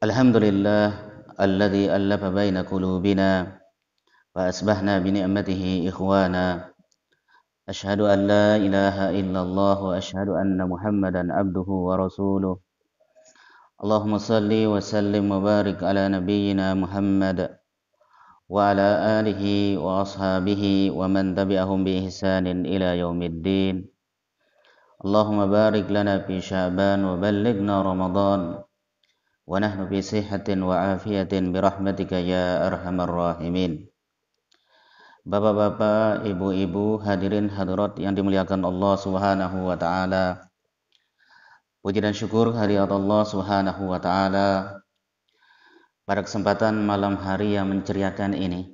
Alhamdulillah alladzi allafa baina qulubina wa asbahna bi ni'matihi ikhwana. Asyhadu an la ilaha illallah wa asyhadu anna Muhammadan abduhu wa rasuluh. Allahumma salli wa sallim wa barik ala nabiyyina Muhammad wa ala alihi wa ashabihi wa man tabi'ahum bi ihsanin ila yaumiddin. Allahumma barik lana fi Sya'ban wa ballighna Ramadan. Wa nahnu fi sihatin wa afiyatin birahmatika ya arhamar rahimin. Bapak-bapak, ibu-ibu, hadirin hadirat yang dimuliakan Allah Subhanahu wa taala. Puji dan syukur hadirat Allah Subhanahu wa taala pada kesempatan malam hari yang menceriakan ini.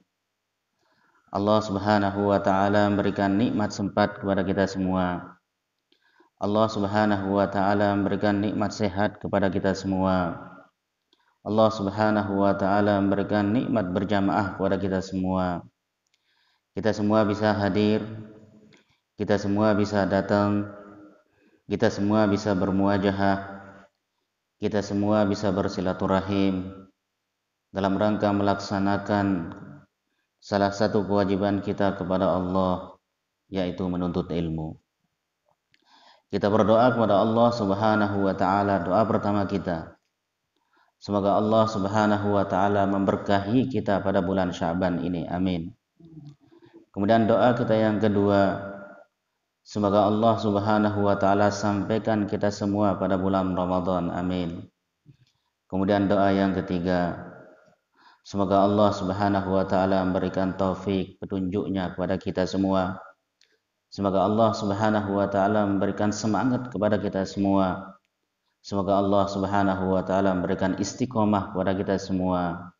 Allah Subhanahu wa taala memberikan nikmat sempat kepada kita semua. Allah Subhanahu wa taala memberikan nikmat sehat kepada kita semua. Allah Subhanahu wa taala memberikan nikmat berjamaah kepada kita semua. Kita semua bisa hadir, kita semua bisa datang, kita semua bisa bermuajahah, kita semua bisa bersilaturahim dalam rangka melaksanakan salah satu kewajiban kita kepada Allah, yaitu menuntut ilmu. Kita berdoa kepada Allah Subhanahu wa taala, doa pertama kita. Semoga Allah Subhanahu wa taala memberkahi kita pada bulan Sya'ban ini. Amin. Kemudian doa kita yang kedua, semoga Allah Subhanahu wa taala sampaikan kita semua pada bulan Ramadan. Amin. Kemudian doa yang ketiga, semoga Allah Subhanahu wa taala memberikan taufik petunjuknya kepada kita semua. Semoga Allah Subhanahu wa taala memberikan semangat kepada kita semua. Semoga Allah Subhanahu wa taala memberikan istiqomah kepada kita semua.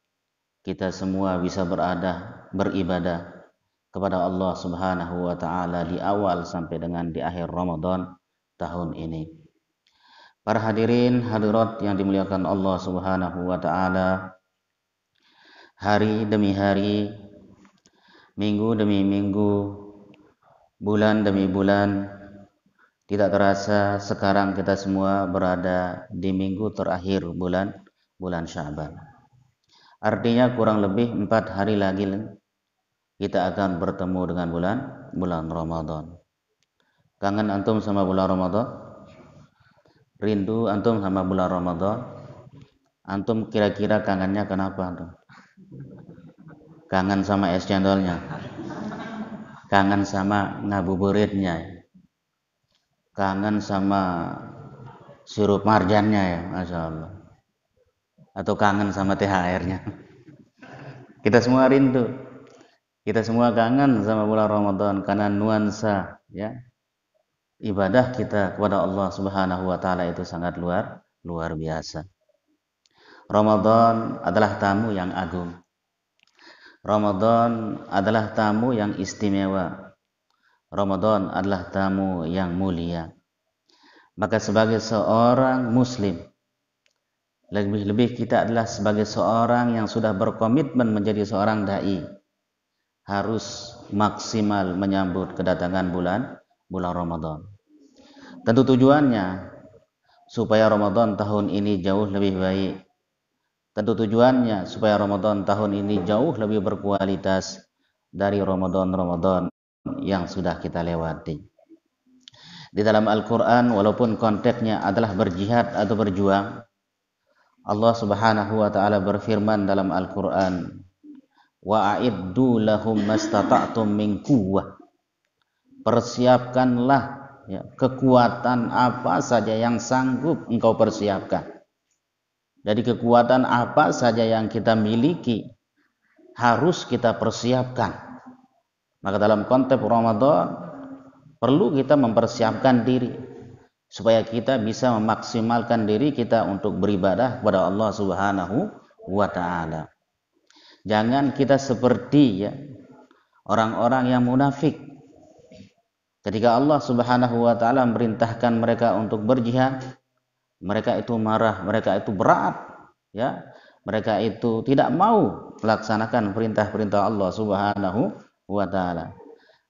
Kita semua bisa beribadah kepada Allah Subhanahu wa taala di awal sampai dengan di akhir Ramadan tahun ini. Para hadirin hadirat yang dimuliakan Allah Subhanahu wa taala, hari demi hari, minggu demi minggu, bulan demi bulan, tidak terasa sekarang kita semua berada di minggu terakhir bulan Sya'ban. Artinya kurang lebih 4 hari lagi kita akan bertemu dengan bulan Ramadan. Kangen antum sama bulan Ramadan? Rindu antum sama bulan Ramadan? Antum kira-kira kangennya kenapa antum? Kangen sama es cendolnya? Kangen sama ngabuburitnya? Kangen sama sirup marjannya ya, Masya Allah? Atau kangen sama THR-nya? Kita semua rindu. Kita semua kangen sama bulan Ramadan karena nuansa ya ibadah kita kepada Allah Subhanahu wa taala itu sangat luar biasa. Ramadan adalah tamu yang agung. Ramadan adalah tamu yang istimewa. Ramadan adalah tamu yang mulia. Maka sebagai seorang muslim, lebih-lebih kita adalah sebagai seorang yang sudah berkomitmen menjadi seorang dai, harus maksimal menyambut kedatangan bulan Ramadan. Tentu tujuannya supaya Ramadan tahun ini jauh lebih baik. Tentu tujuannya supaya Ramadan tahun ini jauh lebih berkualitas dari Ramadan yang sudah kita lewati. Di dalam Al-Quran, walaupun konteksnya adalah berjihad atau berjuang, Allah Subhanahu wa taala berfirman dalam Al-Quran, wa a'iddu lahum mastata'tum min quwwah. Persiapkanlah ya, kekuatan apa saja yang sanggup engkau persiapkan. Jadi kekuatan apa saja yang kita miliki harus kita persiapkan. Maka dalam konteks Ramadan perlu kita mempersiapkan diri supaya kita bisa memaksimalkan diri kita untuk beribadah kepada Allah Subhanahu wa taala. Jangan kita seperti ya orang-orang yang munafik. Ketika Allah Subhanahu wa taala memerintahkan mereka untuk berjihad, mereka itu marah, mereka itu berat, ya. Mereka itu tidak mau melaksanakan perintah-perintah Allah Subhanahu wa taala.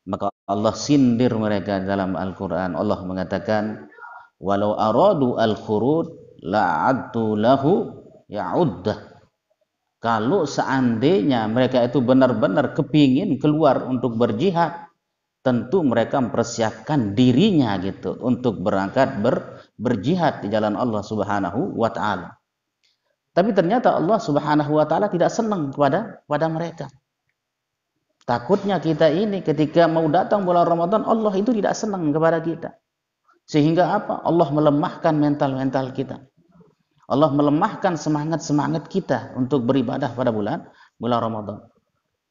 Maka Allah sindir mereka dalam Al-Qur'an. Allah mengatakan, "Walau aradu al-khurud la'addu lahu ya uddah. Kalau seandainya mereka itu benar-benar kepingin keluar untuk berjihad, tentu mereka mempersiapkan dirinya gitu untuk berangkat berjihad di jalan Allah Subhanahu wa taala. Tapi ternyata Allah Subhanahu wa taala tidak senang kepada mereka. Takutnya kita ini ketika mau datang bulan Ramadan, Allah itu tidak senang kepada kita. Sehingga apa? Allah melemahkan mental kita. Allah melemahkan semangat kita untuk beribadah pada bulan Ramadan.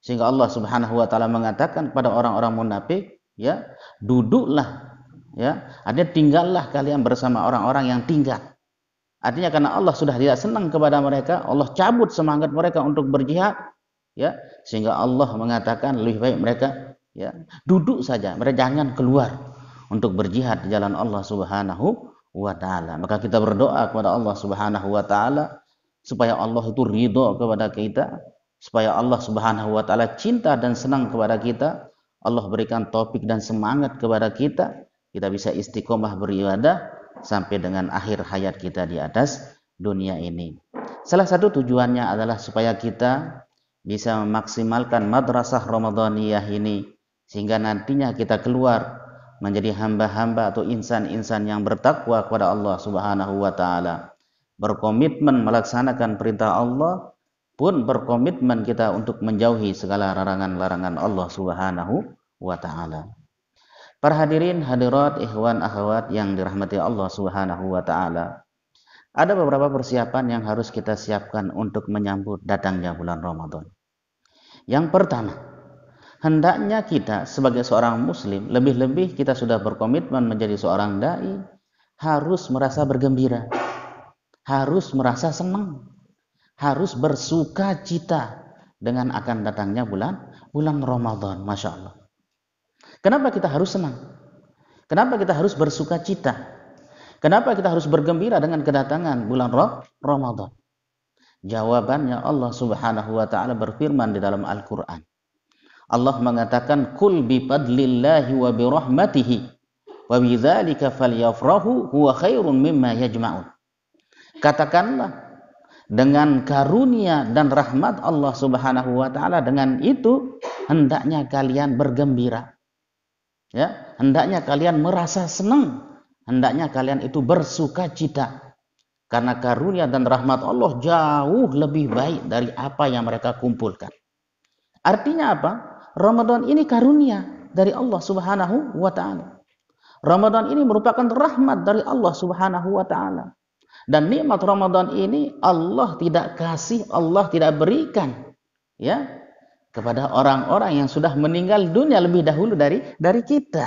Sehingga Allah Subhanahu wa taala mengatakan pada orang-orang munafik, ya, duduklah, ya, artinya tinggallah kalian bersama orang-orang yang tinggal. Artinya karena Allah sudah tidak senang kepada mereka, Allah cabut semangat mereka untuk berjihad, ya, sehingga Allah mengatakan lebih baik mereka, ya, duduk saja, mereka jangan keluar untuk berjihad di jalan Allah Subhanahu wa taala. Maka kita berdoa kepada Allah Subhanahu wa taala supaya Allah itu ridho kepada kita, supaya Allah Subhanahu wa taala cinta dan senang kepada kita. Allah berikan taufik dan semangat kepada kita bisa istiqomah beribadah sampai dengan akhir hayat kita di atas dunia ini. Salah satu tujuannya adalah supaya kita bisa memaksimalkan madrasah Ramadaniyah ini, sehingga nantinya kita keluar menjadi hamba-hamba atau insan-insan yang bertakwa kepada Allah Subhanahu wa taala, berkomitmen melaksanakan perintah Allah, pun berkomitmen kita untuk menjauhi segala larangan-larangan Allah Subhanahu wa taala. Para hadirin hadirat, ikhwan akhwat yang dirahmati Allah Subhanahu wa taala, ada beberapa persiapan yang harus kita siapkan untuk menyambut datangnya bulan Ramadan. Yang pertama, hendaknya kita sebagai seorang muslim, lebih-lebih kita sudah berkomitmen menjadi seorang dai, harus merasa bergembira, harus merasa senang, harus bersuka cita dengan akan datangnya bulan Ramadan. Masya Allah. Kenapa kita harus senang? Kenapa kita harus bersuka cita? Kenapa kita harus bergembira dengan kedatangan bulan Ramadan? Jawabannya Allah Subhanahu wa taala berfirman di dalam Al-Qur'an. Allah mengatakan, "Qul bi fadlillahi wa bi rahmatihi wa bidzalika falyafrahu huwa khairum mimma yajma'un." Katakanlah, dengan karunia dan rahmat Allah Subhanahu wa taala, dengan itu hendaknya kalian bergembira. Ya, hendaknya kalian merasa senang, hendaknya kalian itu bersuka cita. Karena karunia dan rahmat Allah jauh lebih baik dari apa yang mereka kumpulkan. Artinya apa? Ramadan ini karunia dari Allah Subhanahu wa taala. Ramadan ini merupakan rahmat dari Allah Subhanahu wa taala. Dan nikmat Ramadan ini Allah tidak kasih, Allah tidak berikan, ya, kepada orang-orang yang sudah meninggal dunia lebih dahulu dari kita.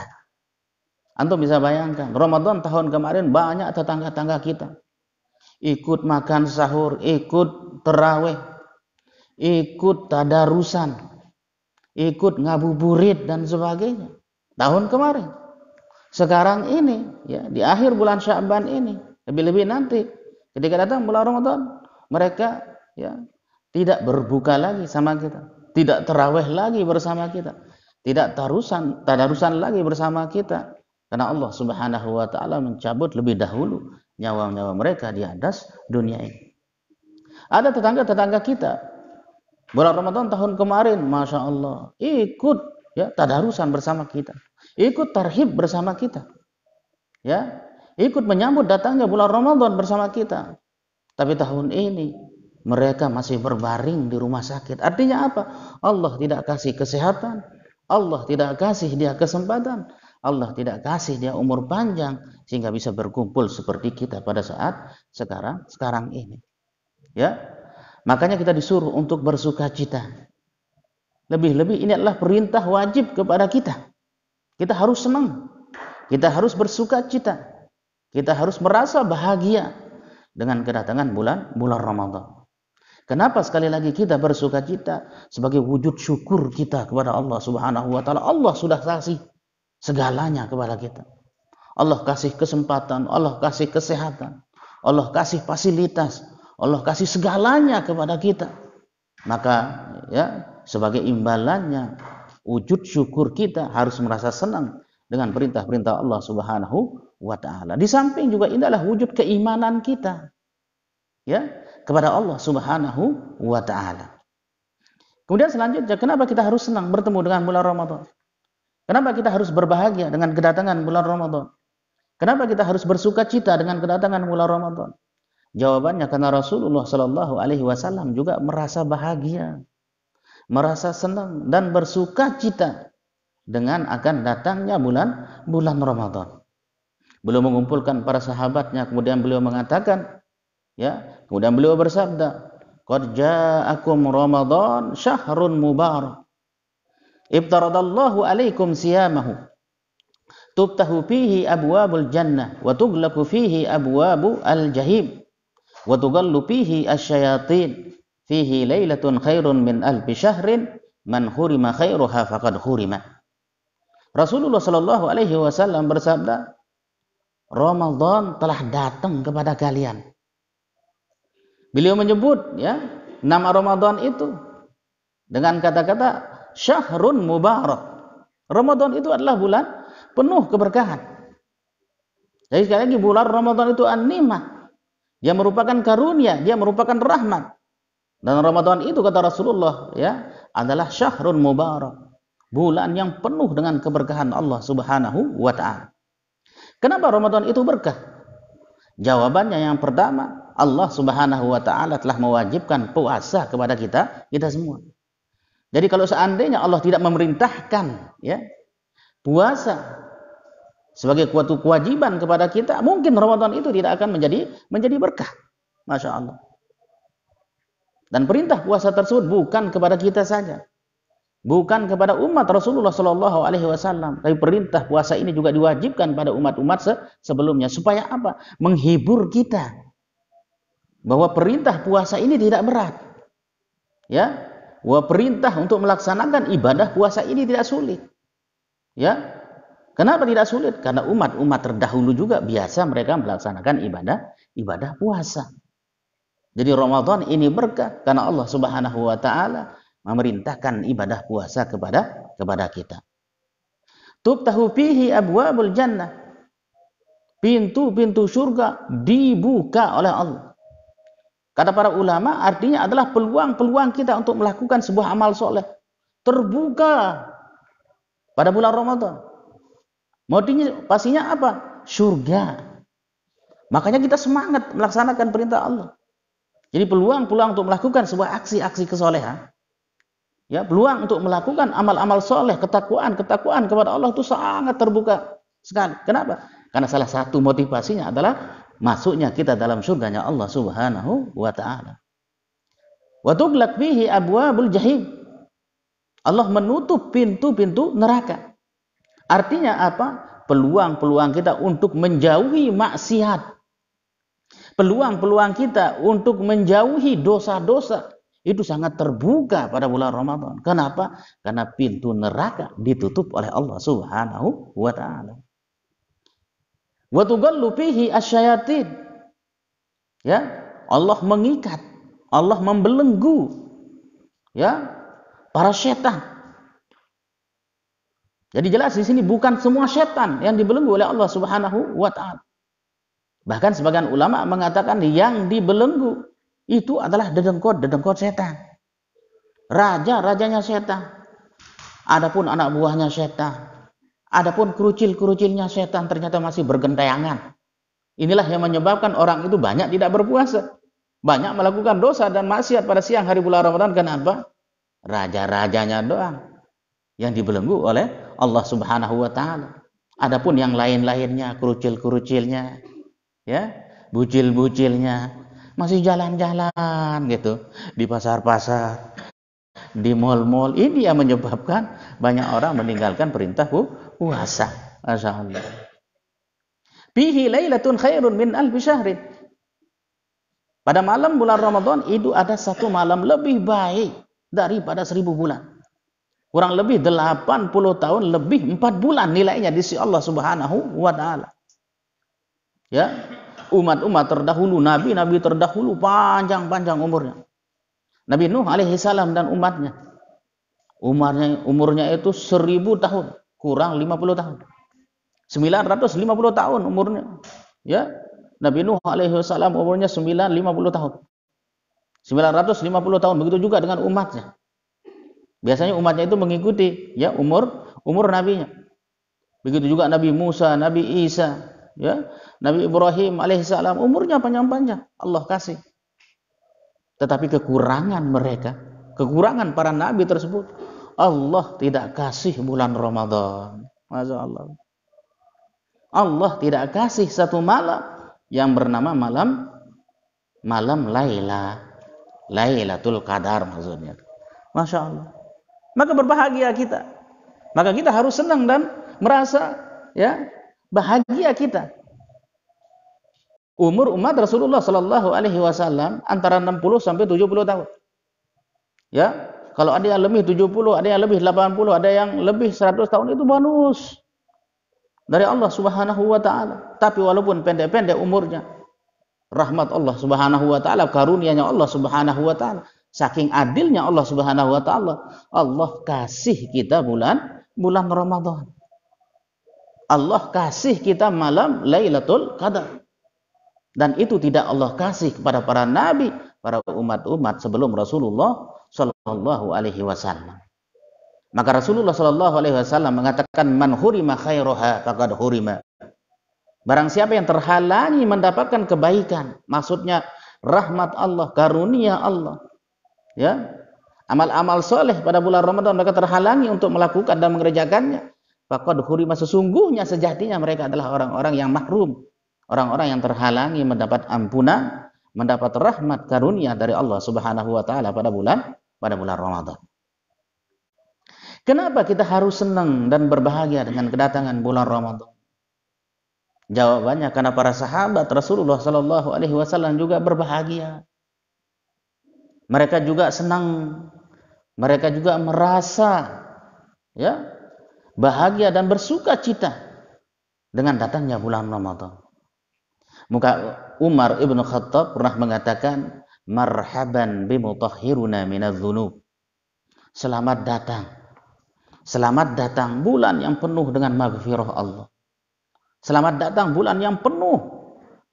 Antum bisa bayangkan, Ramadan tahun kemarin banyak tetangga-tetangga kita ikut makan sahur, ikut tarawih, ikut tadarusan, ikut ngabuburit dan sebagainya. Tahun kemarin. Sekarang ini, ya, di akhir bulan Sya'ban ini, lebih-lebih nanti ketika datang bulan Ramadan, mereka, ya, tidak berbuka lagi sama kita, tidak tarawih lagi bersama kita, tidak tadarusan lagi bersama kita, karena Allah Subhanahu wa taala mencabut lebih dahulu nyawa-nyawa mereka di atas dunia ini. Ada tetangga-tetangga kita bulan Ramadan tahun kemarin, Masya Allah, ikut, ya, tadarusan bersama kita, ikut tarhib bersama kita, ya, ikut menyambut datangnya bulan Ramadan bersama kita. Tapi tahun ini mereka masih berbaring di rumah sakit. Artinya apa? Allah tidak kasih kesehatan, Allah tidak kasih dia kesempatan, Allah tidak kasih dia umur panjang sehingga bisa berkumpul seperti kita pada saat sekarang ini. Ya, makanya kita disuruh untuk bersuka cita. Lebih-lebih ini adalah perintah wajib kepada kita. Kita harus senang, kita harus bersuka cita, kita harus merasa bahagia dengan kedatangan bulan Ramadan. Kenapa sekali lagi kita bersuka cita? Sebagai wujud syukur kita kepada Allah Subhanahu wa taala. Allah sudah kasih segalanya kepada kita. Allah kasih kesempatan, Allah kasih kesehatan, Allah kasih fasilitas, Allah kasih segalanya kepada kita. Maka, ya, sebagai imbalannya, wujud syukur kita harus merasa senang dengan perintah-perintah Allah Subhanahu wa taala. Di samping juga ini adalah wujud keimanan kita. Ya, kepada Allah Subhanahu wa taala. Kemudian selanjutnya, kenapa kita harus senang bertemu dengan bulan Ramadan? Kenapa kita harus berbahagia dengan kedatangan bulan Ramadan? Kenapa kita harus bersuka cita dengan kedatangan bulan Ramadan? Jawabannya karena Rasulullah Shallallahu Alaihi Wasallam juga merasa bahagia, merasa senang dan bersuka cita dengan akan datangnya bulan Ramadan. Beliau mengumpulkan para sahabatnya, kemudian beliau mengatakan, ya, kemudian beliau bersabda, "Qad ja'akum Ramadan syahrun mubarak. Ibtaradallahu alaikum siyamahu. Tubtahu fihi abwabul jannah wa tughlaqu fihi abwabu al-jahim wa tughallu fihi asyayatin. Fihi lailatun khairun min alfi syahrin man hurima khairuha faqad hurima." Rasulullah sallallahu alaihi wasallam bersabda, Ramadan telah datang kepada kalian. Beliau menyebut, ya, nama Ramadan itu dengan kata-kata syahrun mubarak. Ramadan itu adalah bulan penuh keberkahan. Jadi sekali lagi, bulan Ramadan itu an-nimah, dia merupakan karunia, dia merupakan rahmat. Dan Ramadan itu, kata Rasulullah, ya, adalah syahrun mubarak, bulan yang penuh dengan keberkahan Allah Subhanahu wa taala. Kenapa Ramadan itu berkah? Jawabannya yang pertama, Allah Subhanahu wa taala telah mewajibkan puasa kepada kita semua. Jadi kalau seandainya Allah tidak memerintahkan, ya, puasa sebagai suatu kewajiban kepada kita, mungkin Ramadan itu tidak akan menjadi berkah. Masya Allah. Dan perintah puasa tersebut bukan kepada kita saja, bukan kepada umat Rasulullah Shallallahu Alaihi Wasallam, tapi perintah puasa ini juga diwajibkan pada umat-umat sebelumnya. Supaya apa? Menghibur kita bahwa perintah puasa ini tidak berat, ya, bahwa perintah untuk melaksanakan ibadah puasa ini tidak sulit, ya. Kenapa tidak sulit? Karena umat-umat terdahulu juga biasa mereka melaksanakan ibadah puasa. Jadi Ramadan ini berkah karena Allah Subhanahu wa taala memerintahkan ibadah puasa kepada kita. Tubtahu fihi abwabul jannah. Pintu-pintu surga dibuka oleh Allah. Kata para ulama, artinya adalah peluang-peluang kita untuk melakukan sebuah amal soleh terbuka pada bulan Ramadan. Motifnya pastinya apa? Surga. Makanya kita semangat melaksanakan perintah Allah. Jadi peluang-peluang untuk melakukan sebuah aksi-aksi kesolehan, ya, peluang untuk melakukan amal-amal soleh, ketakwaan kepada Allah itu sangat terbuka sekali. Kenapa? Karena salah satu motivasinya adalah masuknya kita dalam surganya Allah Subhanahu wa taala. Wa tughlaq fihi abwabul jahim. Allah menutup pintu-pintu neraka. Artinya apa? Peluang-peluang kita untuk menjauhi maksiat, peluang-peluang kita untuk menjauhi dosa-dosa itu sangat terbuka pada bulan Ramadan. Kenapa? Karena pintu neraka ditutup oleh Allah Subhanahu wa taala. Wa tughallu fihi asyayatin. Ya, Allah mengikat, Allah membelenggu, ya, para setan. Jadi jelas di sini bukan semua setan yang dibelenggu oleh Allah Subhanahu wa taala. Bahkan sebagian ulama mengatakan yang dibelenggu itu adalah dedengkot setan. Raja-rajanya setan. Adapun anak buahnya setan. Adapun kerucil-kerucilnya setan ternyata masih bergentayangan. Inilah yang menyebabkan orang itu banyak tidak berpuasa. Banyak melakukan dosa dan maksiat pada siang hari bulan Ramadan. Kenapa? Raja-rajanya doang yang dibelenggu oleh Allah Subhanahu wa taala. Adapun yang lain-lainnya, kerucil-kerucilnya, ya, bucil-bucilnya masih jalan-jalan gitu di pasar-pasar, di mal-mal. Ini yang menyebabkan banyak orang meninggalkan perintah puasa. Masyaallah. Fihi lailatun khairun min alfi syahrin. Pada malam bulan Ramadan itu ada satu malam lebih baik daripada 1000 bulan. Kurang lebih 80 tahun, lebih 4 bulan nilainya di sisi Allah Subhanahu wa taala. Ya, umat-umat terdahulu, nabi-nabi terdahulu panjang-panjang umurnya. Nabi Nuh alaihi salam dan umatnya. Umurnya itu 1000 tahun, kurang 50 tahun. 950 tahun umurnya. Ya, Nabi Nuh alaihi salam umurnya 950 tahun. 950 tahun, begitu juga dengan umatnya. Biasanya umatnya itu mengikuti ya umur nabinya. Begitu juga Nabi Musa, Nabi Isa, ya, Nabi Ibrahim alaihissalam, umurnya panjang-panjang. Allah kasih. Tetapi kekurangan mereka, kekurangan para nabi tersebut, Allah tidak kasih bulan Ramadan. Masya Allah. Allah tidak kasih satu malam yang bernama malam Lailatul Qadar maksudnya. Masya Allah. Maka berbahagia kita. Maka kita harus senang dan merasa ya bahagia kita. Umur umat Rasulullah Sallallahu Alaihi Wasallam antara 60 sampai 70 tahun. Ya, kalau ada yang lebih 70, ada yang lebih 80, ada yang lebih 100 tahun, itu bonus dari Allah Subhanahu Wa Taala. Tapi walaupun pendek-pendek umurnya, rahmat Allah Subhanahu Wa Taala, karunia-Nya Allah Subhanahu Wa Taala, saking adilnya Allah Subhanahu Wa Taala, Allah kasih kita bulan Ramadan. Allah kasih kita malam Lailatul Qadar. Dan itu tidak Allah kasih kepada para nabi, para umat-umat sebelum Rasulullah Sallallahu Alaihi Wasallam. Maka Rasulullah Sallallahu Alaihi Wasallam mengatakan, man hurima khairaha faqad hurima. Barang siapa yang terhalangi mendapatkan kebaikan, maksudnya rahmat Allah, karunia Allah, ya, amal-amal soleh pada bulan Ramadan mereka terhalangi untuk melakukan dan mengerjakannya, faqad hurima, sesungguhnya sejatinya mereka adalah orang-orang yang mahrum. Orang-orang yang terhalangi mendapat ampunan, mendapat rahmat karunia dari Allah Subhanahu Wa Taala pada bulan Ramadan. Kenapa kita harus senang dan berbahagia dengan kedatangan bulan Ramadan? Jawabannya karena para sahabat Rasulullah Sallallahu Alaihi Wasallam juga berbahagia. Mereka juga senang, mereka juga merasa ya bahagia dan bersuka cita dengan datangnya bulan Ramadan. Muka Umar ibn Khattab pernah mengatakan, marhaban bimutahhiruna minadz-dzunub. Selamat datang bulan yang penuh dengan maghfirah Allah. Selamat datang bulan yang penuh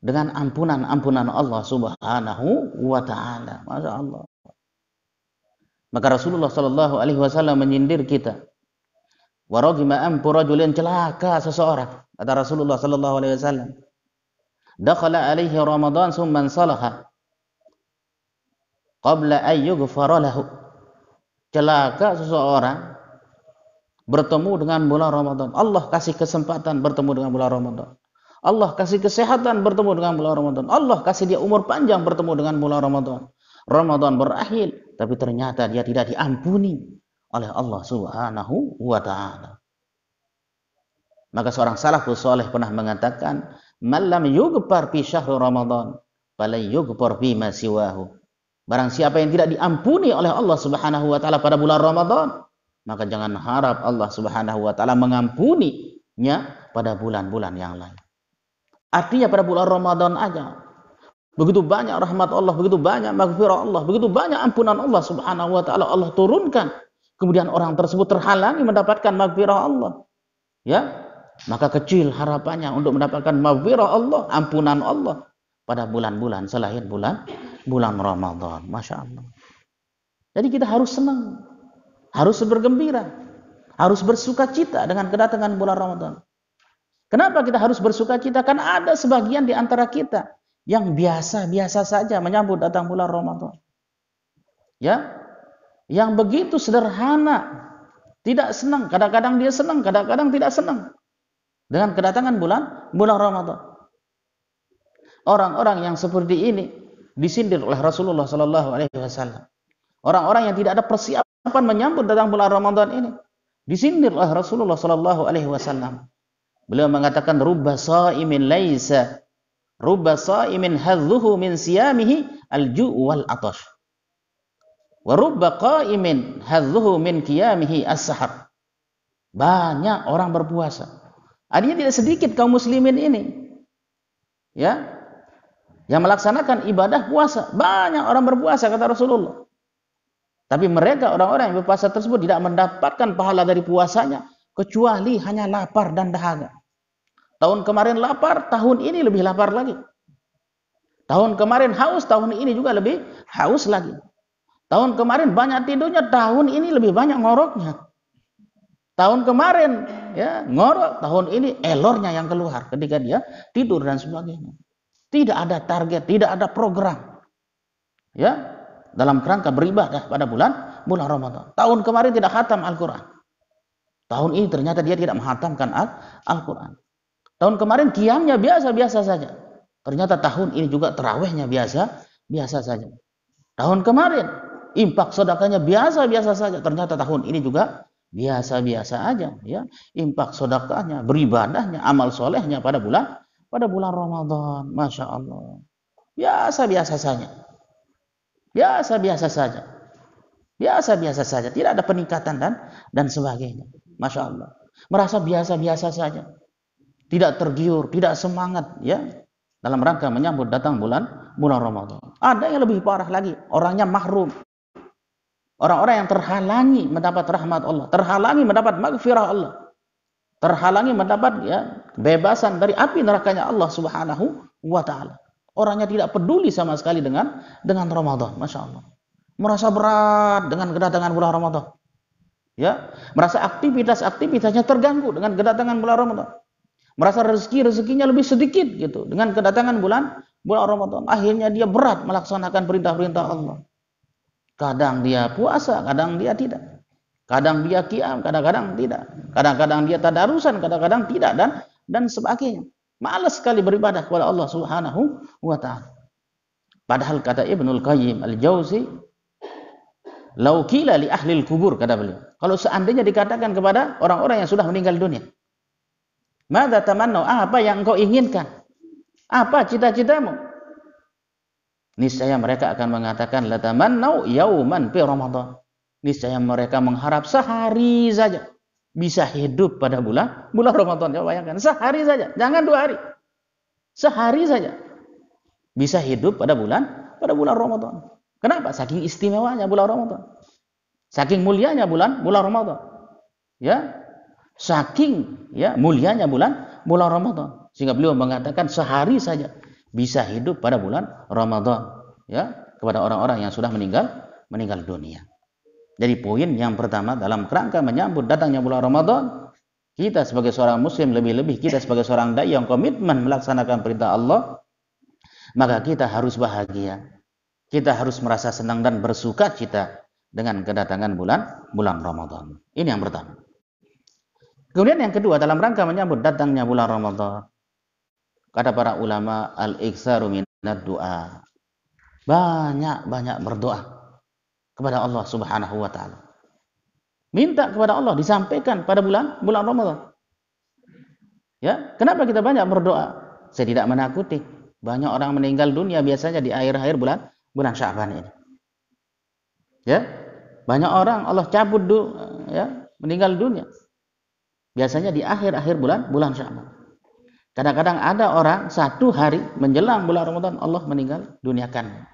dengan ampunan Allah Subhanahu wa taala. Masya Allah. Maka Rasulullah sallallahu alaihi wasallam menyindir kita. Wa ragima ampu rajulin, celaka seseorang, kata Rasulullah sallallahu alaihi wasallam. Dakhala alaihi Ramadan summan salaha qabla an yughfara lahu. Celaka seseorang bertemu dengan bulan Ramadan. Allah kasih kesempatan bertemu dengan bulan Ramadan. Allah kasih kesehatan bertemu dengan bulan Ramadan. Allah kasih dia umur panjang bertemu dengan bulan Ramadan. Ramadan berakhir, tapi ternyata dia tidak diampuni oleh Allah Subhanahu wa taala. Maka seorang salafus saleh pernah mengatakan, man lam yughfar fi syahr Ramadan fala yughfar fi ma siwahu. Barang siapa yang tidak diampuni oleh Allah Subhanahu wa taala pada bulan Ramadan, maka jangan harap Allah Subhanahu wa taala mengampuninya pada bulan-bulan yang lain. Artinya pada bulan Ramadan aja begitu banyak rahmat Allah, begitu banyak maghfirah Allah, begitu banyak ampunan Allah Subhanahu wa taala Allah turunkan. Kemudian orang tersebut terhalangi mendapatkan maghfirah Allah. Ya, maka kecil harapannya untuk mendapatkan maghfirah Allah, ampunan Allah pada bulan-bulan selain bulan Ramadan. Masya Allah. Jadi kita harus senang, harus bergembira, harus bersuka cita dengan kedatangan bulan Ramadan. Kenapa kita harus bersuka cita? Karena ada sebagian di antara kita yang biasa-biasa saja menyambut datang bulan Ramadan. Ya, yang begitu sederhana, tidak senang. Kadang-kadang dia senang, kadang-kadang tidak senang dengan kedatangan bulan Ramadan. Orang-orang yang seperti ini disindir oleh Rasulullah Sallallahu Alaihi Wasallam. Orang-orang yang tidak ada persiapan menyambut datang bulan Ramadan ini disindir oleh Rasulullah Sallallahu Alaihi Wasallam. Beliau mengatakan, rubba sa'imin laisa, rubba sa'imin hadzuhu min siyamihi al-ju' wal atash, wa rubba qa'imin hadzuhu min qiyamihi as-sahar. Banyak orang berpuasa. Artinya tidak sedikit kaum muslimin ini, ya, yang melaksanakan ibadah puasa. Banyak orang berpuasa, kata Rasulullah. Tapi mereka, orang-orang yang berpuasa tersebut, tidak mendapatkan pahala dari puasanya kecuali hanya lapar dan dahaga. Tahun kemarin lapar, tahun ini lebih lapar lagi. Tahun kemarin haus, tahun ini juga lebih haus lagi. Tahun kemarin banyak tidurnya, tahun ini lebih banyak ngoroknya. Tahun kemarin ya ngorok, tahun ini elornya yang keluar ketika dia tidur dan sebagainya. Tidak ada target, tidak ada program. Ya, dalam kerangka beribadah pada bulan Ramadan. Tahun kemarin tidak khatam Al-Qur'an. Tahun ini ternyata dia tidak menghatamkan Al-Qur'an. Tahun kemarin qiyamnya biasa-biasa saja. Ternyata tahun ini juga tarawihnya biasa saja. Tahun kemarin infak sedekahnya biasa-biasa saja. Ternyata tahun ini juga biasa-biasa aja, ya. Infak sedekahnya, beribadahnya, amal solehnya pada bulan Ramadan, masya Allah, biasa-biasa saja, biasa-biasa saja, biasa-biasa saja, tidak ada peningkatan dan sebagainya, masya Allah, merasa biasa-biasa saja, tidak tergiur, tidak semangat, ya, dalam rangka menyambut datang bulan Ramadan. Ada yang lebih parah lagi, orangnya mahrum. Orang-orang yang terhalangi mendapat rahmat Allah, terhalangi mendapat maghfirah Allah, terhalangi mendapat ya kebebasan dari api nerakanya Allah Subhanahu wa taala. Orangnya tidak peduli sama sekali dengan Ramadan, masya Allah. Merasa berat dengan kedatangan bulan Ramadan. Ya, merasa aktivitasnya terganggu dengan kedatangan bulan Ramadan. Merasa rezekinya lebih sedikit gitu dengan kedatangan bulan Ramadan. Akhirnya dia berat melaksanakan perintah-perintah Allah. Kadang dia puasa, kadang dia tidak. Kadang dia qiyam, kadang-kadang tidak. Kadang-kadang dia tadarusan, kadang-kadang tidak dan sebagainya. Malas sekali beribadah kepada Allah Subhanahu wa taala. Padahal kata Ibnul Qayyim Al-Jauzi, "Lau qila li ahli al-kubur," kata beliau. Kalau seandainya dikatakan kepada orang-orang yang sudah meninggal dunia, "Madza tamannau?" Apa yang engkau inginkan? Apa cita-citamu? Niscaya mereka akan mengatakan la tamannau yauman fi Ramadan. Niscaya mereka mengharap sehari saja bisa hidup pada bulan Ramadan. Coba bayangkan, sehari saja, jangan 2 hari. Sehari saja bisa hidup pada bulan Ramadan. Kenapa? Saking istimewanya bulan Ramadan. Saking mulianya bulan Ramadan. Ya. Saking ya mulianya bulan Ramadan. Sehingga beliau mengatakan sehari saja bisa hidup pada bulan Ramadan, ya, kepada orang-orang yang sudah meninggal dunia. Jadi poin yang pertama dalam kerangka menyambut datangnya bulan Ramadan, kita sebagai seorang muslim, lebih-lebih kita sebagai seorang dai yang komitmen melaksanakan perintah Allah, maka kita harus bahagia. Kita harus merasa senang dan bersuka cita dengan kedatangan bulan Ramadan. Ini yang pertama. Kemudian yang kedua, dalam rangka menyambut datangnya bulan Ramadan, kata para ulama, al-iktsaru minad du'a. Banyak-banyak berdoa kepada Allah Subhanahu wa taala. Minta kepada Allah disampaikan pada bulan Ramadan. Ya, kenapa kita banyak berdoa? Saya tidak menakuti. Banyak orang meninggal dunia biasanya di akhir-akhir bulan Sya'ban ini. Ya. Banyak orang Allah cabut ya, meninggal dunia. Biasanya di akhir-akhir bulan Sya'ban. Kadang-kadang ada orang 1 hari menjelang bulan Ramadan Allah meninggal duniakan.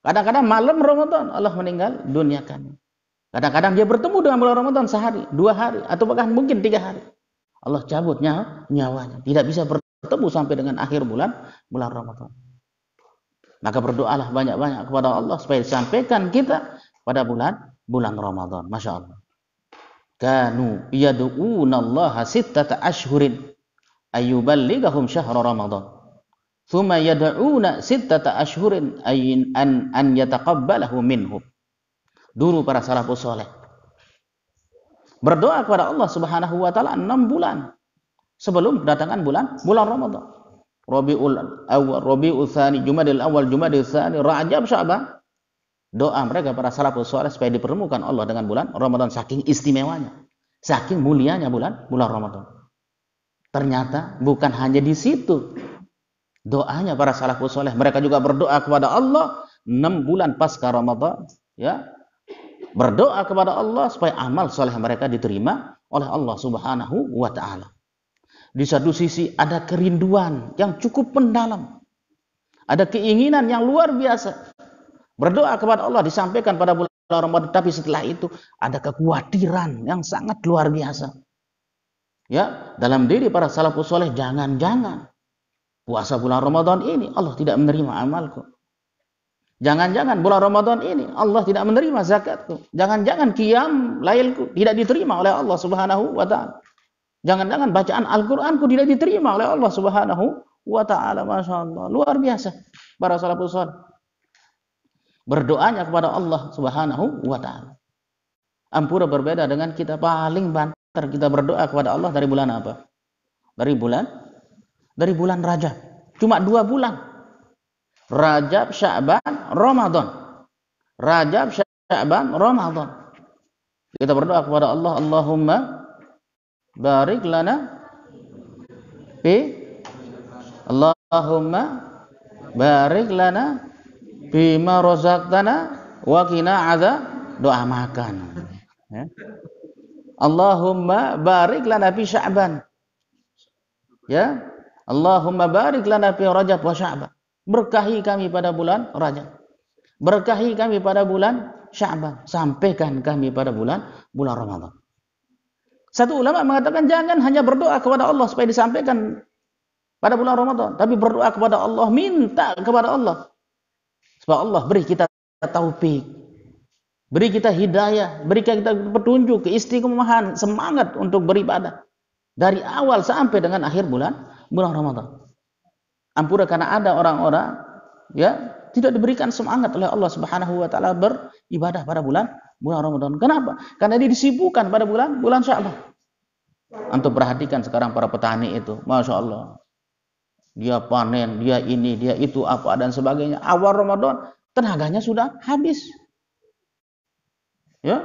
Kadang-kadang malam Ramadan Allah meninggal duniakan. Kadang-kadang dia bertemu dengan bulan Ramadan sehari, 2 hari, atau bahkan mungkin 3 hari. Allah cabut nyawanya. Tidak bisa bertemu sampai dengan akhir bulan Ramadan. Maka berdoalah banyak-banyak kepada Allah supaya disampaikan kita pada bulan Ramadan. Masya Allah. Kanu yad'una Allah 6 ashhurin ayyuballighahum syahr Ramadan. Tsumma yad'una 6 ashhurin an yataqabbalahu minhum. Dulu para salafus saleh berdoa kepada Allah Subhanahu wa taala 6 bulan sebelum kedatangan bulan Ramadan. Rabiul Awal, Rabiul Tsani, Jumadil Awal, Jumadil Tsani, Rajab, Sya'ban. Doa mereka para salafus saleh supaya dipertemukan Allah dengan bulan Ramadan, saking istimewanya, saking mulianya bulan Ramadan. Ternyata bukan hanya di situ doanya para salafus saleh, mereka juga berdoa kepada Allah 6 bulan pasca Ramadan, ya. Berdoa kepada Allah supaya amal saleh mereka diterima oleh Allah Subhanahu wa taala. Di satu sisi ada kerinduan yang cukup mendalam. Ada keinginan yang luar biasa. Berdoa kepada Allah disampaikan pada bulan Ramadan, tapi setelah itu ada kekhawatiran yang sangat luar biasa. Ya, dalam diri para salafus saleh jangan-jangan puasa bulan Ramadan ini Allah tidak menerima amalku. Jangan-jangan bulan Ramadan ini Allah tidak menerima zakatku. Jangan-jangan qiyam lailku tidak diterima oleh Allah Subhanahu wa taala. Jangan-jangan bacaan Al-Qur'anku tidak diterima oleh Allah Subhanahu wa taala. Masyaallah, luar biasa para salafus saleh. Berdoanya kepada Allah Subhanahu wa taala. Ampura berbeda dengan kita, paling banter kita berdoa kepada Allah dari bulan apa? Dari bulan Rajab. Cuma 2 bulan. Rajab, Sya'ban, Ramadan. Rajab, Sya'ban, Ramadan. Kita berdoa kepada Allah, Allahumma barik lana fi Allahumma barik lana bima razaqtana wa qina adzab, doa makan. Ya. Allahumma barik lana fi Sya'ban. Ya. Allahumma barik lana fi Rajab wa Sya'ban. Berkahi kami pada bulan Rajab. Berkahi kami pada bulan Sya'ban. Sampaikan kami pada bulan Ramadan. Satu ulama mengatakan jangan hanya berdoa kepada Allah supaya disampaikan pada bulan Ramadan, tapi berdoa kepada Allah, minta kepada Allah supaya Allah beri kita taufik, beri kita hidayah, beri kita petunjuk, keistiqomahan, semangat untuk beribadah dari awal sampai dengan akhir bulan Ramadan. Ampura karena ada orang-orang ya tidak diberikan semangat oleh Allah Subhanahu wa taala beribadah pada bulan Ramadan. Kenapa? Karena dia disibukkan pada bulan Sya'ban. Antum perhatikan sekarang para petani itu, Masya Allah. Dia panen, dia ini, dia itu, apa dan sebagainya. Awal Ramadan tenaganya sudah habis. Ya.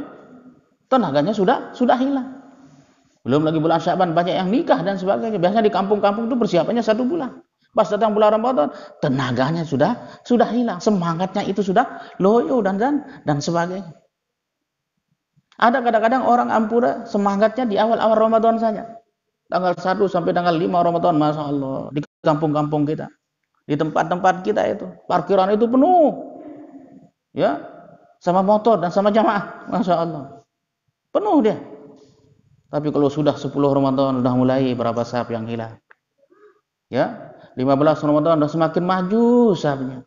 Tenaganya sudah hilang. Belum lagi bulan Sya'ban banyak yang nikah dan sebagainya. Biasanya di kampung-kampung itu persiapannya 1 bulan. Pas datang bulan Ramadan, tenaganya sudah hilang, semangatnya itu sudah loyo dan sebagainya. Ada kadang-kadang orang ampura semangatnya di awal-awal Ramadan saja. Tanggal 1 sampai tanggal 5 Ramadan, Masya Allah, di kampung-kampung kita, di tempat-tempat kita itu, parkiran itu penuh. Ya, sama motor dan sama jamaah, Masya Allah. Penuh dia. Tapi kalau sudah 10 Ramadan, sudah mulai berapa sahab yang hilang. Ya, 15 Ramadan sudah semakin maju sahabnya.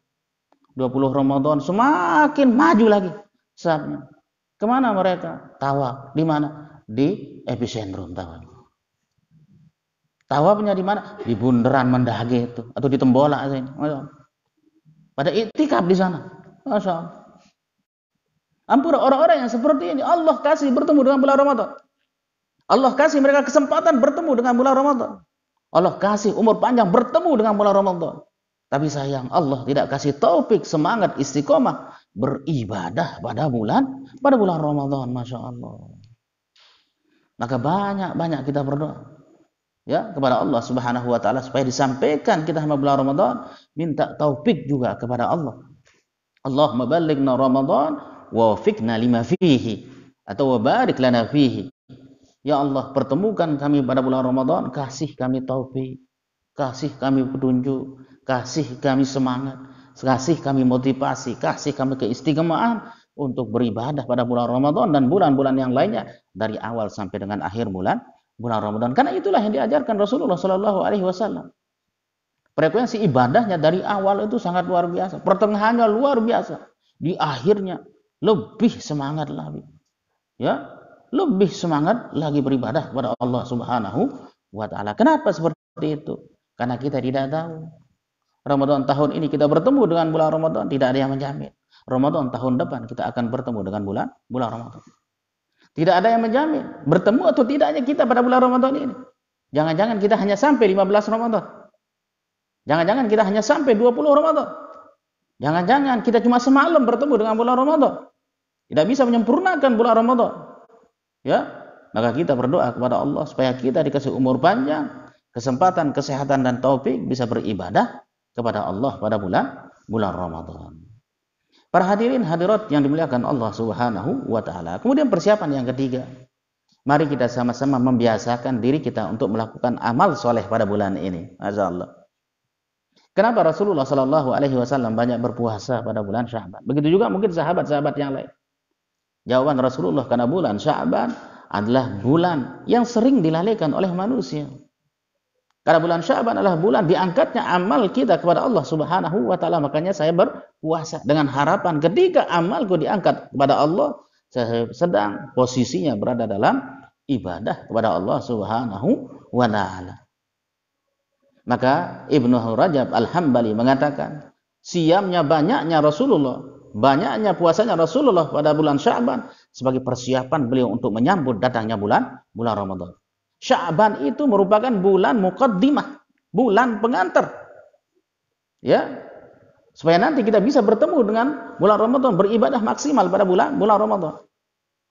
20 Ramadan semakin maju lagi sahabnya. Kemana mereka? Tawaf. Di mana? Di epicentrum tawaf. Tawafnya di mana? Di bundaran Mendage itu atau di Tembola ini. Pada iktikaf di sana. Masya Allah. Ampura orang-orang yang seperti ini Allah kasih bertemu dengan bulan Ramadan. Allah kasih mereka kesempatan bertemu dengan bulan Ramadan. Allah kasih umur panjang bertemu dengan bulan Ramadan. Tapi sayang Allah tidak kasih taufik, semangat, istiqomah beribadah pada bulan Ramadan. Masya Allah. Maka banyak kita berdoa ya kepada Allah Subhanahu wa taala supaya disampaikan kita sama bulan Ramadan, minta taufik juga kepada Allah. Allahumma ballighna Ramadan wa wafiqna lima fihi atau wa barik lana fihi. Ya Allah, pertemukan kami pada bulan Ramadan, kasih kami taufik, kasih kami petunjuk, kasih kami semangat, kasih kami motivasi, kasih kami keistiqomahan untuk beribadah pada bulan Ramadan dan bulan-bulan yang lainnya dari awal sampai dengan akhir bulan Ramadan. Karena itulah yang diajarkan Rasulullah Shallallahu Alaihi Wasallam. Frekuensi ibadahnya dari awal itu sangat luar biasa, pertengahannya luar biasa, di akhirnya lebih semangat lagi. Ya. Lebih semangat lagi beribadah kepada Allah Subhanahu wa taala. Kenapa seperti itu? Karena kita tidak tahu. Ramadan tahun ini kita bertemu dengan bulan Ramadan, tidak ada yang menjamin. Ramadan tahun depan kita akan bertemu dengan bulan Ramadan. Tidak ada yang menjamin bertemu atau tidaknya kita pada bulan Ramadan ini. Jangan-jangan kita hanya sampai 15 Ramadan. Jangan-jangan kita hanya sampai 20 Ramadan. Jangan-jangan kita cuma semalam bertemu dengan bulan Ramadan. Tidak bisa menyempurnakan bulan Ramadan. Ya, maka kita berdoa kepada Allah supaya kita dikasih umur panjang, kesempatan, kesehatan dan taufik bisa beribadah kepada Allah pada bulan Ramadan. Para hadirin hadirat yang dimuliakan Allah Subhanahu wa taala. Kemudian persiapan yang ketiga. Mari kita sama-sama membiasakan diri kita untuk melakukan amal soleh pada bulan ini. Masyaallah. Kenapa Rasulullah Shallallahu Alaihi Wasallam banyak berpuasa pada bulan Sya'ban? Begitu juga mungkin sahabat-sahabat yang lain. Jawaban Rasulullah, karena bulan Sya'ban adalah bulan yang sering dilalaikan oleh manusia. Karena bulan Sya'ban adalah bulan diangkatnya amal kita kepada Allah Subhanahu wa taala. Makanya saya berpuasa dengan harapan ketika amalku diangkat kepada Allah, saya sedang posisinya berada dalam ibadah kepada Allah Subhanahu wa taala. Maka Ibnu Rajab Al-Hambali mengatakan, siamnya banyaknya Rasulullah, banyaknya puasanya Rasulullah pada bulan Sya'ban sebagai persiapan beliau untuk menyambut datangnya bulan Ramadan. Sya'ban itu merupakan bulan muqaddimah, bulan pengantar. Ya. Supaya nanti kita bisa bertemu dengan bulan Ramadan, beribadah maksimal pada bulan Ramadan.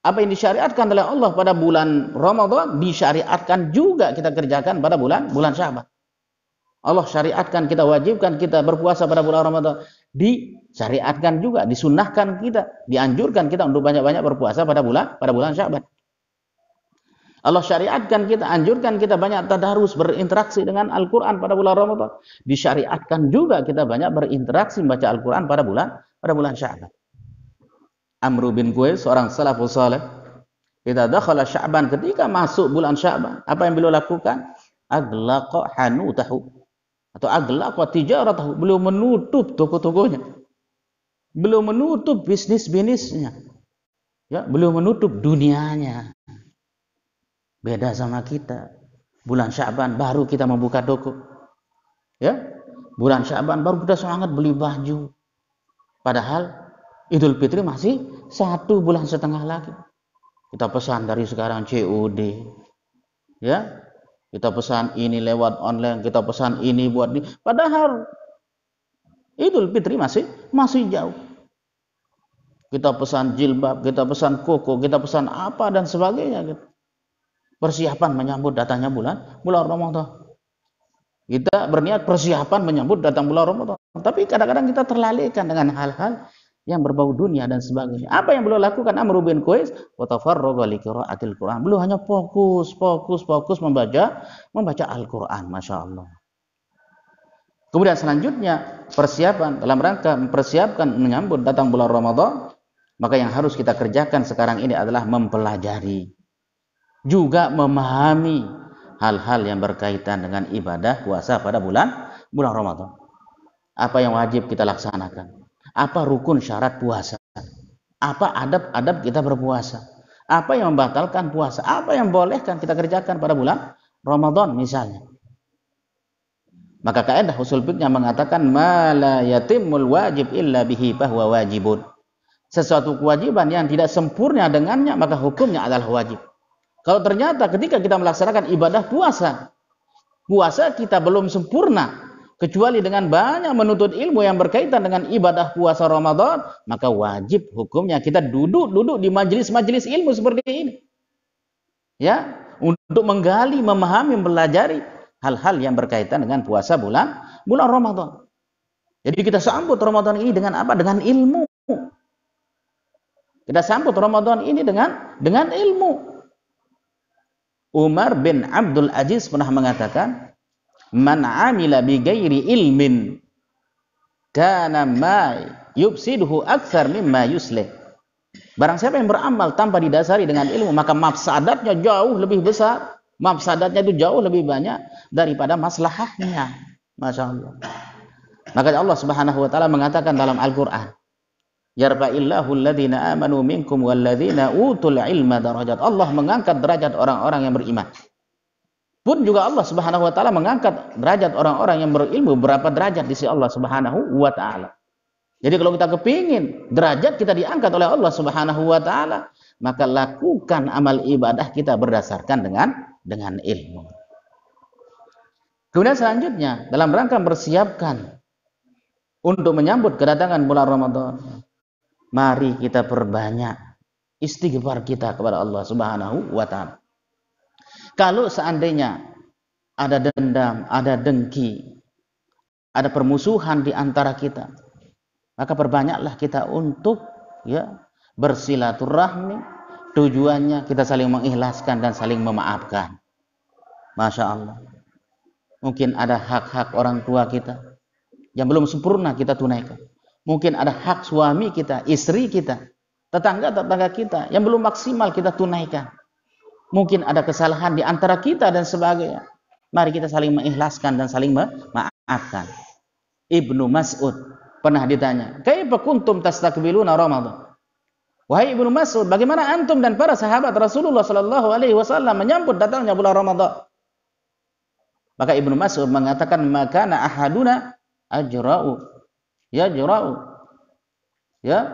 Apa yang disyariatkan oleh Allah pada bulan Ramadan disyariatkan juga kita kerjakan pada bulan Sya'ban. Allah syariatkan, kita wajibkan kita berpuasa pada bulan Ramadan. Disyariatkan juga, disunnahkan kita, dianjurkan kita untuk banyak-banyak berpuasa pada bulan Sya'ban. Allah syariatkan kita, anjurkan kita banyak tadarus, berinteraksi dengan Al-Quran pada bulan Ramadan. Disyariatkan juga kita banyak berinteraksi membaca Al-Quran pada bulan Sya'ban. Amr bin Qais, seorang salafus saleh, idza dakhala Sya'ban, ketika masuk bulan Sya'ban, apa yang beliau lakukan? Aglaqa hanutahu atau aglaqa tijaratahu, beliau menutup toko-tokonya, beliau menutup bisnis-bisnisnya, ya, beliau menutup dunianya. Beda sama kita, bulan Sya'ban baru kita membuka toko, ya, bulan Sya'ban baru kita semangat beli baju, padahal Idul Fitri masih 1,5 bulan lagi. Kita pesan dari sekarang COD, ya. Kita pesan ini lewat online, kita pesan ini buat ini. Padahal Idul Fitri masih jauh. Kita pesan jilbab, kita pesan koko, kita pesan apa dan sebagainya. Gitu. Persiapan menyambut datangnya bulan Ramadan. Kita berniat persiapan menyambut datang bulan Ramadan. Tapi kadang-kadang kita terlalaikan dengan hal-hal yang berbau dunia dan sebagainya. Apa yang beliau lakukan Amr bin Qais? Wa tafarraga li qiraatil Qur'an. Beliau hanya fokus membaca Al-Qur'an, masyaallah. Kemudian selanjutnya persiapan dalam rangka mempersiapkan menyambut datang bulan Ramadan, maka yang harus kita kerjakan sekarang ini adalah mempelajari, juga memahami hal-hal yang berkaitan dengan ibadah puasa pada bulan Ramadan. Apa yang wajib kita laksanakan? Apa rukun syarat puasa? Apa adab-adab kita berpuasa? Apa yang membatalkan puasa? Apa yang bolehkan kita kerjakan pada bulan Ramadan misalnya? Maka kaidah usul fiqhnya mengatakan ma la yatimul wajib illa bihi bahwa wajibun. Sesuatu kewajiban yang tidak sempurna dengannya maka hukumnya adalah wajib. Kalau ternyata ketika kita melaksanakan ibadah puasa kita belum sempurna kecuali dengan banyak menuntut ilmu yang berkaitan dengan ibadah puasa Ramadan, maka wajib hukumnya kita duduk di majelis-majelis ilmu seperti ini. Ya, untuk menggali, memahami, mempelajari hal-hal yang berkaitan dengan puasa bulan Ramadan. Jadi kita sambut Ramadan ini dengan apa? Dengan ilmu. Kita sambut Ramadan ini dengan ilmu. Umar bin Abdul Aziz pernah mengatakan, man amila bi ghairi ilmin kana ma yufsiduhu aktsar mimma yuslih. Barang siapa yang beramal tanpa didasari dengan ilmu, maka mafsadatnya jauh lebih besar. Mafsadatnya itu jauh lebih banyak daripada maslahahnya. Masya Allah. Maka Allah Subhanahu wa taala mengatakan dalam Al-Qur'an, yarfa'illahu alladhina amanu minkum walladhina utul ilma darajat. Allah mengangkat derajat orang-orang yang beriman. Pun juga Allah Subhanahu wa taala mengangkat derajat orang-orang yang berilmu berapa derajat di sisi Allah Subhanahu wa taala. Jadi kalau kita kepingin derajat kita diangkat oleh Allah Subhanahu wa taala, maka lakukan amal ibadah kita berdasarkan dengan ilmu. Kemudian selanjutnya dalam rangka mempersiapkan untuk menyambut kedatangan bulan Ramadan, mari kita perbanyak istighfar kita kepada Allah Subhanahu wa taala. Kalau seandainya ada dendam, ada dengki, ada permusuhan di antara kita, maka perbanyaklah kita untuk bersilaturahmi. Tujuannya kita saling mengikhlaskan dan saling memaafkan. Masya Allah. Mungkin ada hak-hak orang tua kita yang belum sempurna kita tunaikan. Mungkin ada hak suami kita, istri kita, tetangga-tetangga kita yang belum maksimal kita tunaikan. Mungkin ada kesalahan di antara kita dan sebagainya. Mari kita saling mengikhlaskan dan saling memaafkan. Ibnu Mas'ud pernah ditanya, "Kaifa kuntum tastakbiluna Ramadan?" Wahai Ibnu Mas'ud, bagaimana antum dan para sahabat Rasulullah sallallahu alaihi wasallam menyambut datangnya bulan Ramadan? Maka Ibnu Mas'ud mengatakan, "Makana ahaduna ajra'u yajra'u ya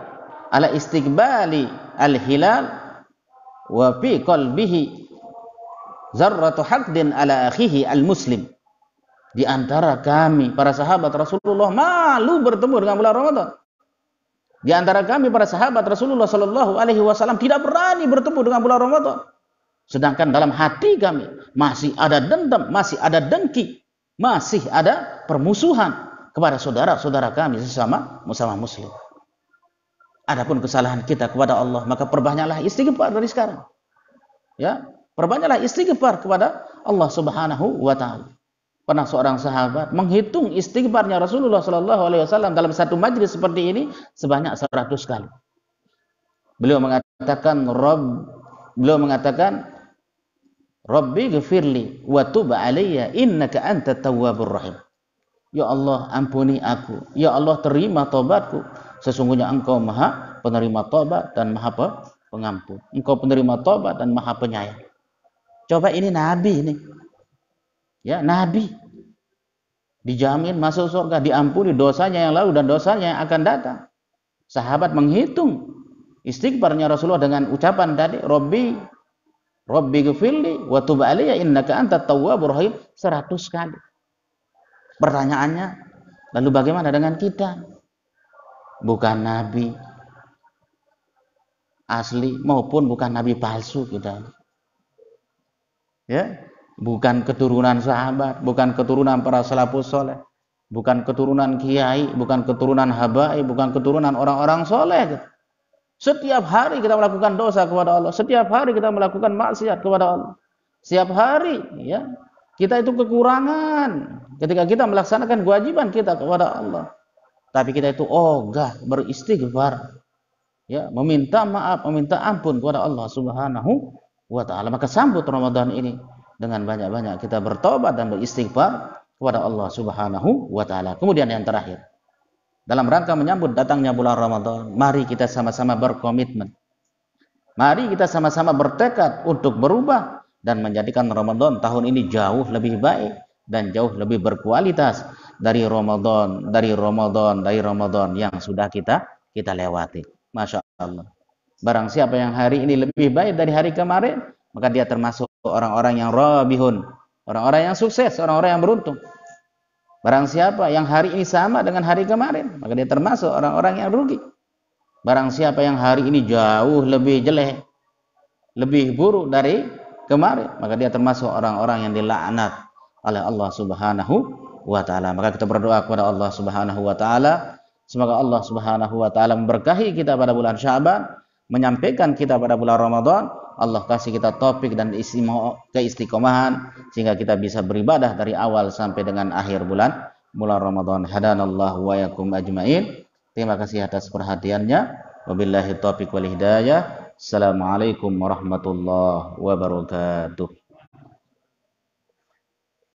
ala istiqbali al-hilal wa fi qalbihi zarratu haqdin ala akhihi al-muslim." Di antara kami para sahabat Rasulullah malu bertemu dengan bulan Ramadan. Di antara kami para sahabat Rasulullah sallallahu alaihi wasallam tidak berani bertemu dengan bulan Ramadan. Sedangkan dalam hati kami masih ada dendam, masih ada dengki, masih ada permusuhan kepada saudara-saudara kami sesama muslim. Adapun kesalahan kita kepada Allah, maka perbanyaklah istighfar dari sekarang. Ya, perbanyaklah istighfar kepada Allah Subhanahu wa taala. Pernah seorang sahabat menghitung istighfarnya Rasulullah sallallahu alaihi wasallam dalam satu majlis seperti ini sebanyak 100 kali. Beliau mengatakan Rabbi ghfirli wa tub alayya innaka antat tawwabur rahim. Ya Allah, ampuni aku. Ya Allah, terima tobatku. Sesungguhnya Engkau Maha penerima tobat dan Maha pengampun. Engkau penerima tobat dan Maha penyayang. Coba ini Nabi ini. Ya, Nabi dijamin masuk surga, diampuni dosanya yang lalu dan dosanya yang akan datang. Sahabat menghitung istighfarnya Rasulullah dengan ucapan tadi, Rabbi ghfirli wa tub alayya innaka antat tawwabur rahim 100 kali. Pertanyaannya, lalu bagaimana dengan kita? Bukan nabi asli maupun bukan nabi palsu kita. Ya, bukan keturunan sahabat, bukan keturunan para salafus saleh, bukan keturunan kiai, bukan keturunan habaib, bukan keturunan orang-orang soleh. Setiap hari kita melakukan dosa kepada Allah, setiap hari kita melakukan maksiat kepada Allah. Setiap hari ya, kita itu kekurangan ketika kita melaksanakan kewajiban kita kepada Allah. Tapi kita itu ogah beristighfar, ya, meminta maaf, meminta ampun kepada Allah Subhanahu wa taala. Maka sambut Ramadan ini dengan banyak-banyak kita bertobat dan beristighfar kepada Allah Subhanahu wa taala. Kemudian yang terakhir, dalam rangka menyambut datangnya bulan Ramadan, mari kita sama-sama berkomitmen. Mari kita sama-sama bertekad untuk berubah dan menjadikan Ramadan tahun ini jauh lebih baik dan jauh lebih berkualitas dari Ramadan yang sudah kita lewati. Masya Allah. Barang siapa yang hari ini lebih baik dari hari kemarin, maka dia termasuk orang-orang yang rabihun, orang-orang yang sukses, orang-orang yang beruntung. Barang siapa yang hari ini sama dengan hari kemarin, maka dia termasuk orang-orang yang rugi. Barang siapa yang hari ini jauh lebih jelek, lebih buruk dari kemarin, maka dia termasuk orang-orang yang dilaknat oleh Allah Subhanahu wa taala. Maka kita berdoa kepada Allah Subhanahu wa taala, semoga Allah Subhanahu wa taala memberkahi kita pada bulan Sya'ban, menyampaikan kita pada bulan Ramadan. Allah kasih kita taufik dan keistiqomahan sehingga kita bisa beribadah dari awal sampai dengan akhir bulan Ramadan. Hadanallahu wa yakum ajmain. Terima kasih atas perhatiannya. Wabillahi taufiq wal hidayah. Assalamualaikum warahmatullahi wabarakatuh.